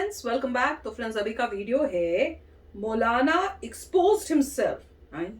Friends, welcome back. तो friends, अभी का वीडियो है मौलाना एक्सपोज्ड हिमसेल्फ।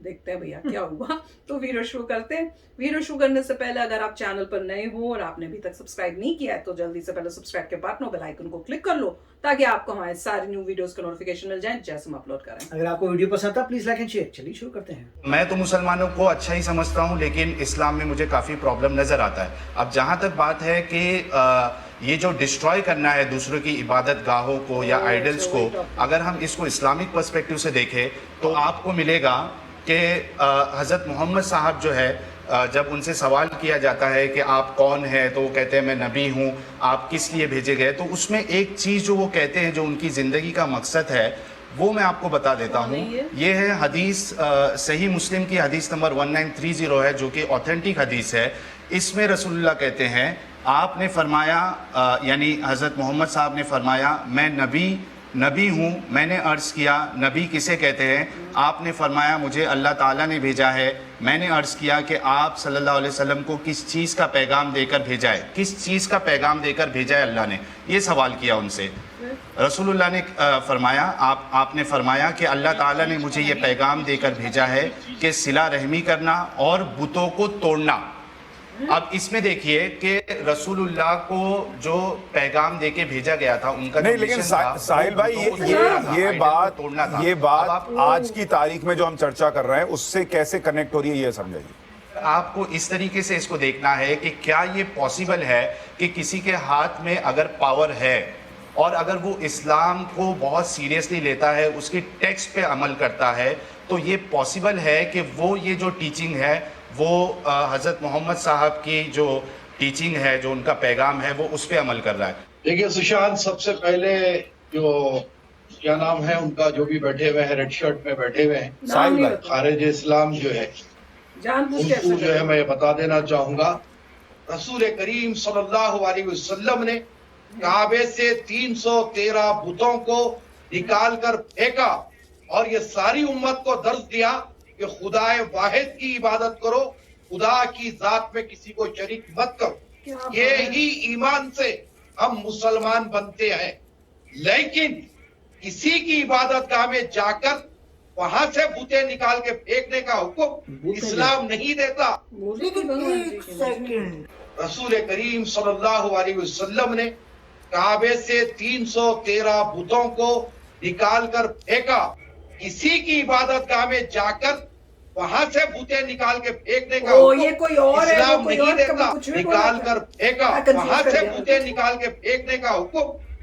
देखते हैं भैया क्या हुआ। तो वीडियो शुरू करते हैं। वीडियो शुरू करने से पहले अगर आप चैनल पर नए हो और आपने अभी तक सब्सक्राइब नहीं किया है तो जल्दी से पहले सब्सक्राइब के बटन और बेल आइकन को क्लिक कर लो ताकि आपको हमारे सारे न्यू वीडियोस का नोटिफिकेशन मिल जाए जैसे हम अपलोड करें। अगर आपको वीडियो पसंद आता प्लीज लाइक एंड शेयर। चलिए शुरू करते हैं। मैं तो मुसलमानों को अच्छा ही समझता हूँ, लेकिन इस्लाम में मुझे काफ़ी प्रॉब्लम नज़र आता है। अब जहाँ तक बात है कि ये जो डिस्ट्रॉय करना है दूसरों की इबादत गाहों को या आइडल्स को, अगर हम इसको इस्लामिक पर्सपेक्टिव से देखें तो आपको मिलेगा कि हज़रत मोहम्मद साहब जो है, जब उनसे सवाल किया जाता है कि आप कौन हैं, तो वो कहते हैं मैं नबी हूँ, आप किस लिए भेजे गए। तो उसमें एक चीज़ जो वो कहते हैं जो उनकी ज़िंदगी का मकसद है वो मैं आपको बता देता हूँ। ये है हदीस, सही मुस्लिम की हदीस नंबर 1930 है, जो कि ऑथेंटिक हदीस है। इसमें रसूलुल्लाह कहते हैं, आपने फरमाया, यानी हज़रत मोहम्मद साहब ने फरमाया, मैं नबी हूँ। मैंने अर्ज़ किया नबी किसे कहते हैं? आपने फरमाया मुझे अल्लाह ताला ने भेजा है। मैंने अर्ज़ किया कि आप सल्लल्लाहु अलैहि वसल्लम को किस चीज़ का पैगाम देकर भेजा है, किस चीज़ का पैगाम देकर भेजा है अल्लाह ने? ये सवाल किया उनसे। रसूलुल्लाह ने फरमाया, आपने फरमाया कि अल्लाह ताला ने मुझे ये पैगाम देकर भेजा है कि सिला रहमी करना और बुतों को तोड़ना। अब इसमें देखिए कि रसूलुल्लाह को जो पैगाम देके भेजा गया था उनका नहीं, लेकिन साहिल भाई ये बात आज की तारीख में जो हम चर्चा कर रहे हैं उससे कैसे कनेक्ट हो रही है, ये समझाइए। आपको इस तरीके से इसको देखना है कि क्या ये पॉसिबल है कि किसी के हाथ में अगर पावर है और अगर वो इस्लाम को बहुत सीरियसली लेता है, उसकी टेक्स्ट पे अमल करता है, तो ये पॉसिबल है कि वो ये जो टीचिंग है वो हज़रत मोहम्मद साहब की जो टीचिंग है, जो उनका पैगाम है, वो उस पर अमल कर रहा है। देखिए सुशांत, सबसे पहले जो क्या नाम है उनका, जो भी बैठे हुए हैं रेड शर्ट में बैठे हुए हैं, खारिज इस्लाम जो है, उनको जो है मैं बता देना चाहूंगा, रसूल करीम सल्लल्लाहु अलैहि वसल्लम ने काबे से 313 बुतों को निकाल कर फेंका और ये सारी उम्मत को दर्ज दिया कि खुदाए वाहिद की इबादत करो, खुदा की जात में किसी को शरीक मत करो। ये ही ईमान से हम मुसलमान बनते हैं। लेकिन किसी की इबादत गाह में जाकर वहां से बुते निकाल के फेंकने का हुक्म इस्लाम नहीं देता। रसूल करीम सल्लल्लाहु अलैहि वसल्लम ने काबे से 313 बुतों को निकाल कर फेंका। किसी की इबादत गाह में जाकर वहां से बुते निकाल के फेंकने का ये कोई और इस्लाम है, नहीं देता। निकाल कर फेंका, वहां से बुते निकाल के फेंकने का हुक्म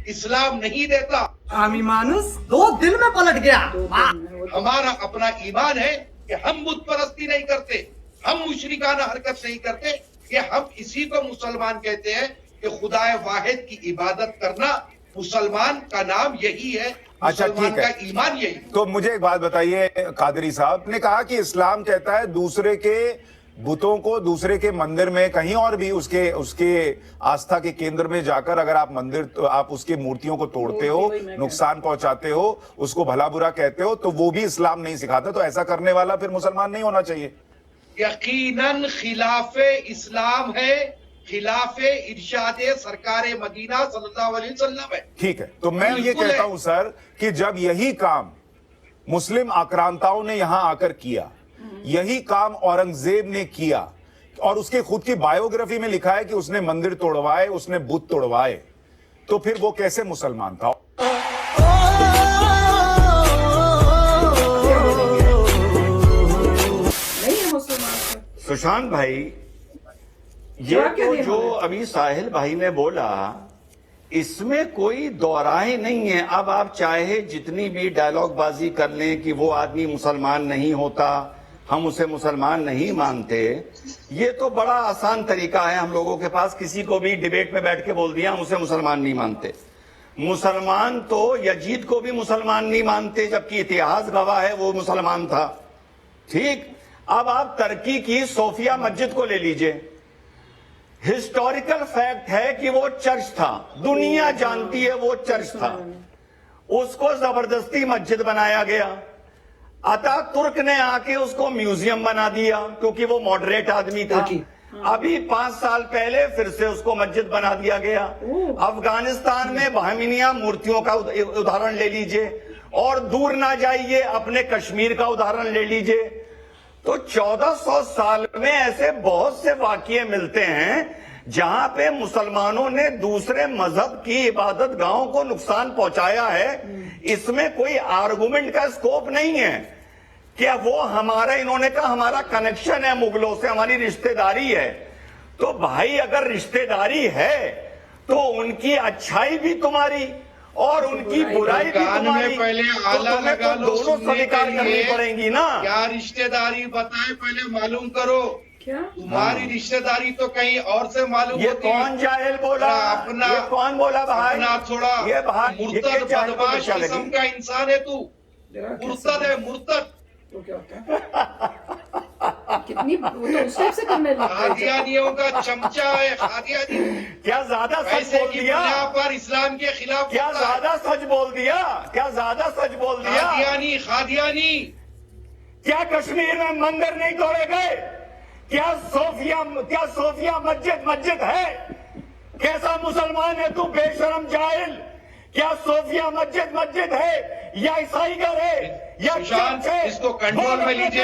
इस्लाम नहीं देता। आमी मानुस 2 दिन में पलट गया। हमारा अपना ईमान है कि हम बुत परस्ती नहीं करते, हम मुशरिकाना हरकत नहीं करते, कि हम इसी को मुसलमान कहते हैं कि खुदाए वाहिद की इबादत करना मुसलमान का नाम यही है। अच्छा, ठीक है, ईमान यही। तो मुझे एक बात बताइए, कादरी साहब ने कहा कि इस्लाम कहता है दूसरे के बुतों को, दूसरे के मंदिर में कहीं और भी उसके आस्था के केंद्र में जाकर अगर आप उसके मूर्तियों को तोड़ते हो, नुकसान पहुंचाते हो, उसको भला बुरा कहते हो, तो वो भी इस्लाम नहीं सिखाता। तो ऐसा करने वाला फिर मुसलमान नहीं होना चाहिए। यकीनन खिलाफे इस्लाम है, खिलाफे इरशादे सरकारे मदीना सल्लल्लाहु अलैहि वसल्लम है। ठीक है, तो मैं ये कहता हूं सर कि जब यही काम मुस्लिम आक्रांताओं ने यहां आकर किया, यही काम औरंगजेब ने किया और उसके खुद की बायोग्राफी में लिखा है कि उसने मंदिर तोड़वाए, उसने बुत तोड़वाए, तो फिर वो कैसे मुसलमान था? सुशांत भाई, ये तो जो अभी साहिल भाई ने बोला, इसमें कोई दोराहे नहीं है। अब आप चाहे जितनी भी डायलॉग बाजी कर लें कि वो आदमी मुसलमान नहीं होता, हम उसे मुसलमान नहीं मानते, ये तो बड़ा आसान तरीका है हम लोगों के पास। किसी को भी डिबेट में बैठ के बोल दिया हम उसे मुसलमान नहीं मानते। मुसलमान तो यजीद को भी मुसलमान नहीं मानते, जबकि इतिहास गवाह है वो मुसलमान था। ठीक, अब आप तुर्की की सोफिया मस्जिद को ले लीजिए, हिस्टोरिकल फैक्ट है कि वो चर्च था, दुनिया जानती है वो चर्च था, उसको जबरदस्ती मस्जिद बनाया गया। अतातुर्क ने आके उसको म्यूजियम बना दिया क्योंकि वो मॉडरेट आदमी था। अभी 5 साल पहले फिर से उसको मस्जिद बना दिया गया। अफगानिस्तान में बहमिनिया मूर्तियों का उदाहरण ले लीजिए, और दूर ना जाइए अपने कश्मीर का उदाहरण ले लीजिए। तो 1400 साल में ऐसे बहुत से वाकये मिलते हैं जहां पे मुसलमानों ने दूसरे मजहब की इबादत गाहों को नुकसान पहुंचाया है। इसमें कोई आर्गुमेंट का स्कोप नहीं है। क्या वो हमारा, इन्होंने कहा हमारा कनेक्शन है मुगलों से, हमारी रिश्तेदारी है। तो भाई अगर रिश्तेदारी है तो उनकी अच्छाई भी तुम्हारी और उनकी बुराई भी तुम्हारी, पहले तो आला तुम्हें लगा तो लो, दोनों सुनने स्वीकार के करनी लिए पड़ेंगी ना। क्या रिश्तेदारी बताए पहले मालूम करो। क्या तुम्हारी रिश्तेदारी तो कहीं और से मालूम ये होती कौन जाहिल बोला? अपना ये कौन बोला भाई? अपना थोड़ा ये भाई ये मुर्तद किस जाहिल को बदमाश दिशा किस्म लगी? का इंसान है तू। मुर्तद है मुर्तद। तो क्या होता है? कितनी वो तो उस टाइप से करने लगता है। कादियानियों का चमचा है कादियानी। क्या ज्यादा सच पैसे बोल की दिया? बुनियाद पर इस्लाम के खिलाफ क्या होता है। ज्यादा सच बोल दिया? क्या ज्यादा सच बोल दिया? कादियानी कादियानी। क्या कश्मीर में मंदिर नहीं तोड़े गए? क्या सोफिया मस्जिद है? कैसा मुसलमान है तू बेशरम जाहिल? क्या सोफिया मस्जिद है या ईसाई घर है या सुशांत, चर्च है? इसको कंट्रोल में लीजिए।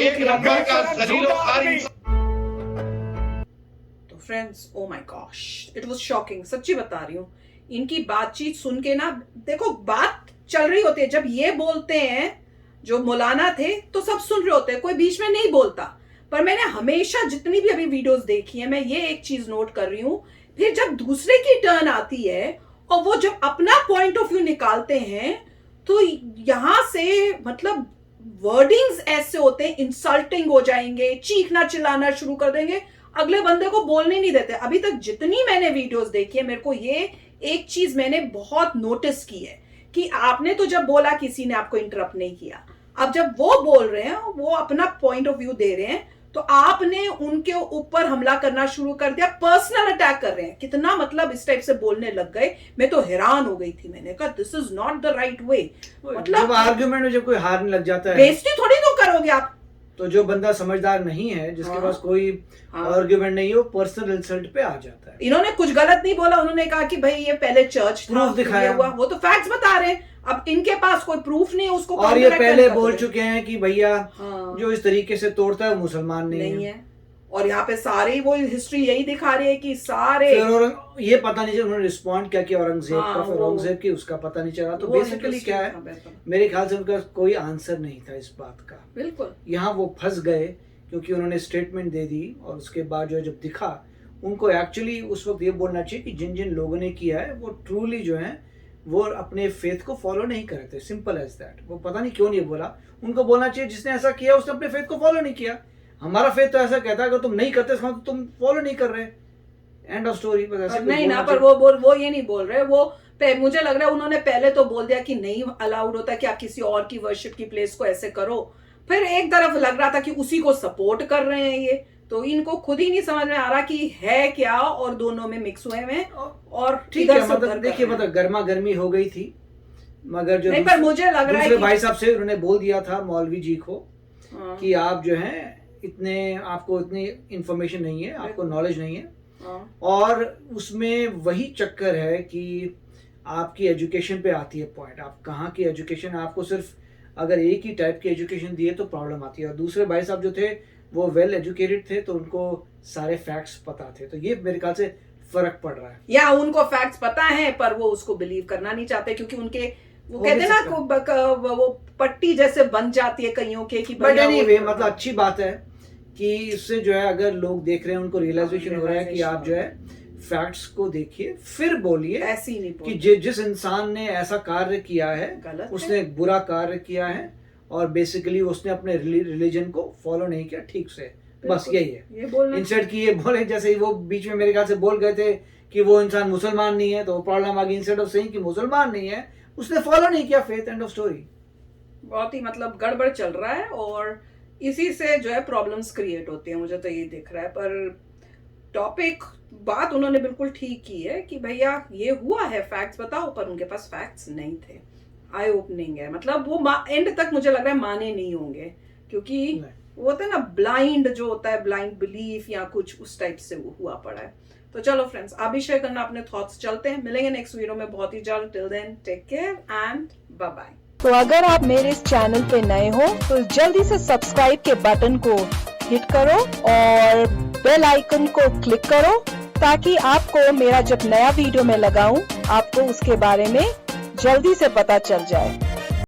एक नंबर का जलीलो खार इंसान। तो friends, oh my gosh, it was shocking. सच्ची बता रही हूँ, इनकी बातचीत सुन के ना, देखो बात चल रही होती है, जब ये बोलते हैं जो मौलाना थे तो सब सुन रहे होते हैं, कोई बीच में नहीं बोलता। पर मैंने हमेशा जितनी भी अभी वीडियोस देखी है, मैं ये एक चीज नोट कर रही हूँ, फिर जब दूसरे की टर्न आती है और वो जब अपना पॉइंट ऑफ व्यू निकालते हैं तो यहां से मतलब वर्डिंग्स ऐसे होते हैं, इंसल्टिंग हो जाएंगे, चीखना चिल्लाना शुरू कर देंगे, अगले बंदे को बोलने नहीं देते। अभी तक जितनी मैंने वीडियोस देखी है, मेरे को ये एक चीज मैंने बहुत नोटिस की है कि आपने तो जब बोला किसी ने आपको इंटरप्ट नहीं किया, अब जब वो बोल रहे हैं, वो अपना पॉइंट ऑफ व्यू दे रहे हैं, तो आपने उनके ऊपर हमला करना शुरू कर दिया, पर्सनल अटैक कर रहे हैं। कितना मतलब इस टाइप से बोलने लग गए, मैं तो हैरान हो गई थी। मैंने कहा this is not the right way. मतलब जब आर्ग्यूमेंट में जब कोई हारने लग जाता है बेइज्जती थोड़ी तो करोगे आप। तो जो बंदा समझदार नहीं है, जिसके हाँ। पास कोई आर्ग्यूमेंट नहीं है, वो पर्सनल इंसल्ट पे आ जाता है। इन्होंने कुछ गलत नहीं बोला, उन्होंने कहा कि भाई ये पहले चर्च था, प्रूफ दिखाया। ये हुआ, वो तो फैक्ट्स बता रहे हैं। अब इनके पास कोई प्रूफ नहीं है, उसको और ये counteract पहले कर बोल रहे। चुके हैं कि भैया हाँ। जो इस तरीके से तोड़ता है वो मुसलमान नहीं है। और यहाँ पे सारे वो हिस्ट्री यही दिखा रही है कि सारे फिर ये पता नहीं चला उन्होंने रिस्पॉन्ड क्या किया औरंगजेब हाँ, का, फिर वो- औरंगजेब की उसका पता नहीं चला। तो वो बेसिकली interesting क्या था है, बिल्कुल। मेरे ख्याल से उनका कोई आंसर नहीं था इस बात का। बिल्कुल यहाँ वो फंस गए क्योंकि उन्होंने स्टेटमेंट दे दी, और उसके बाद जो है जब दिखा, उनको एक्चुअली उस वक्त ये बोलना चाहिए कि जिन जिन लोगों ने किया है वो ट्रूली जो है वो अपने फेथ को फॉलो नहीं कर रहे थे। Simple as that. वो पता नहीं क्यों नहीं बोला। उनको बोलना चाहिए जिसने ऐसा किया उसने अपने फेथ को फॉलो नहीं किया। हमारा फेथ तो ऐसा कहता है अगर तुम नहीं करते तो तुम फॉलो नहीं कर रहे। End of story. बस ऐसे नहीं ना, पर वो ये नहीं बोल रहे। वो मुझे लग रहा है उन्होंने पहले तो बोल दिया कि नहीं अलाउड होता कि आप किसी और की वर्शिप की प्लेस को ऐसे करो, फिर एक तरफ लग रहा था कि उसी को सपोर्ट कर रहे हैं ये। तो इनको खुद ही नहीं समझ में आ रहा कि है क्या, और दोनों में मिक्स हुए हैं। और ठीक इधर है, से उधर मतलब कर देखिए, रहे हैं। मतलब गर्मा गर्मी हो गई थी, मगर जो नहीं, पर मुझे लग रहा है दूसरे कि भाई साहब से उन्होंने बोल दिया था मौलवी जी को हाँ, कि आप जो है आपको इतनी इंफॉर्मेशन नहीं है, आपको नॉलेज नहीं है। हाँ, और उसमें वही चक्कर है कि आपकी एजुकेशन पे आती है पॉइंट। आप कहाँ की एजुकेशन, आपको सिर्फ अगर एक ही टाइप की एजुकेशन दी है तो प्रॉब्लम आती है। और दूसरे भाई साहब जो थे वो वेल एजुकेटेड थे, तो उनको सारे फैक्ट्स पता थे। तो ये मेरे ख्याल से फर्क पड़ रहा है। या उनको फैक्ट्स पता है पर वो उसको बिलीव करना नहीं चाहते, क्योंकि उनके वो हो कहते भी हैं ना सकता वो पट्टी जैसे बन जाती है कईयों के कि बट भैया वो- एनीवे, मतलब अच्छी बात है कि इससे जो है अगर लोग देख रहे हैं उनको रियलाइजेशन हो रहा है कि आप जो है फैक्ट्स को देखिए फिर बोलिए ऐसी नहीं कि बोलते। जिस इंसान ने ऐसा कार्य किया है गलत है। उसने एक बुरा कार्य किया है और बेसिकली उसने अपने रिलीजन को फॉलो नहीं किया ठीक से। बस बिल्कुल। यही है। ये बोलना इंस्टेड कि ये बोले, जैसे ही वो बीच में मेरे ख्याल से बोल गए थे कि वो इंसान मुसलमान नहीं है, तो प्रॉब्लम आ गई। इंस्टेड ऑफ सेइंग कि मुसलमान नहीं है, उसने फॉलो नहीं किया फेथ, एंड ऑफ स्टोरी। बहुत ही मतलब गड़बड़ चल रहा है और इसी से जो है प्रॉब्लम्स क्रिएट होती हैं। मुझे तो ये दिख रहा है। पर टॉपिक बात उन्होंने बिल्कुल ठीक की है कि भैया ये हुआ है, फैक्ट्स बताओ, पर उनके पास फैक्ट्स नहीं थे। आई ओपनिंग है, मतलब वो एंड तक मुझे लग रहा है माने नहीं होंगे, क्योंकि वो होता है ना ब्लाइंड, जो होता है ब्लाइंड बिलीफ या कुछ उस टाइप से वो हुआ पड़ा है। तो चलो फ्रेंड्स, आप भी शेयर करना अपने थॉट्स। चलते हैं, मिलेंगे नेक्स्ट वीडियो में बहुत ही जल्द। Till then take care and bye bye. तो अगर आप मेरे इस चैनल पे नए हो तो जल्दी से सब्सक्राइब के बटन को हिट करो और बेल आइकन को क्लिक करो, ताकि आपको मेरा जब नया वीडियो मैं लगाऊं आपको उसके बारे में जल्दी से पता चल जाए।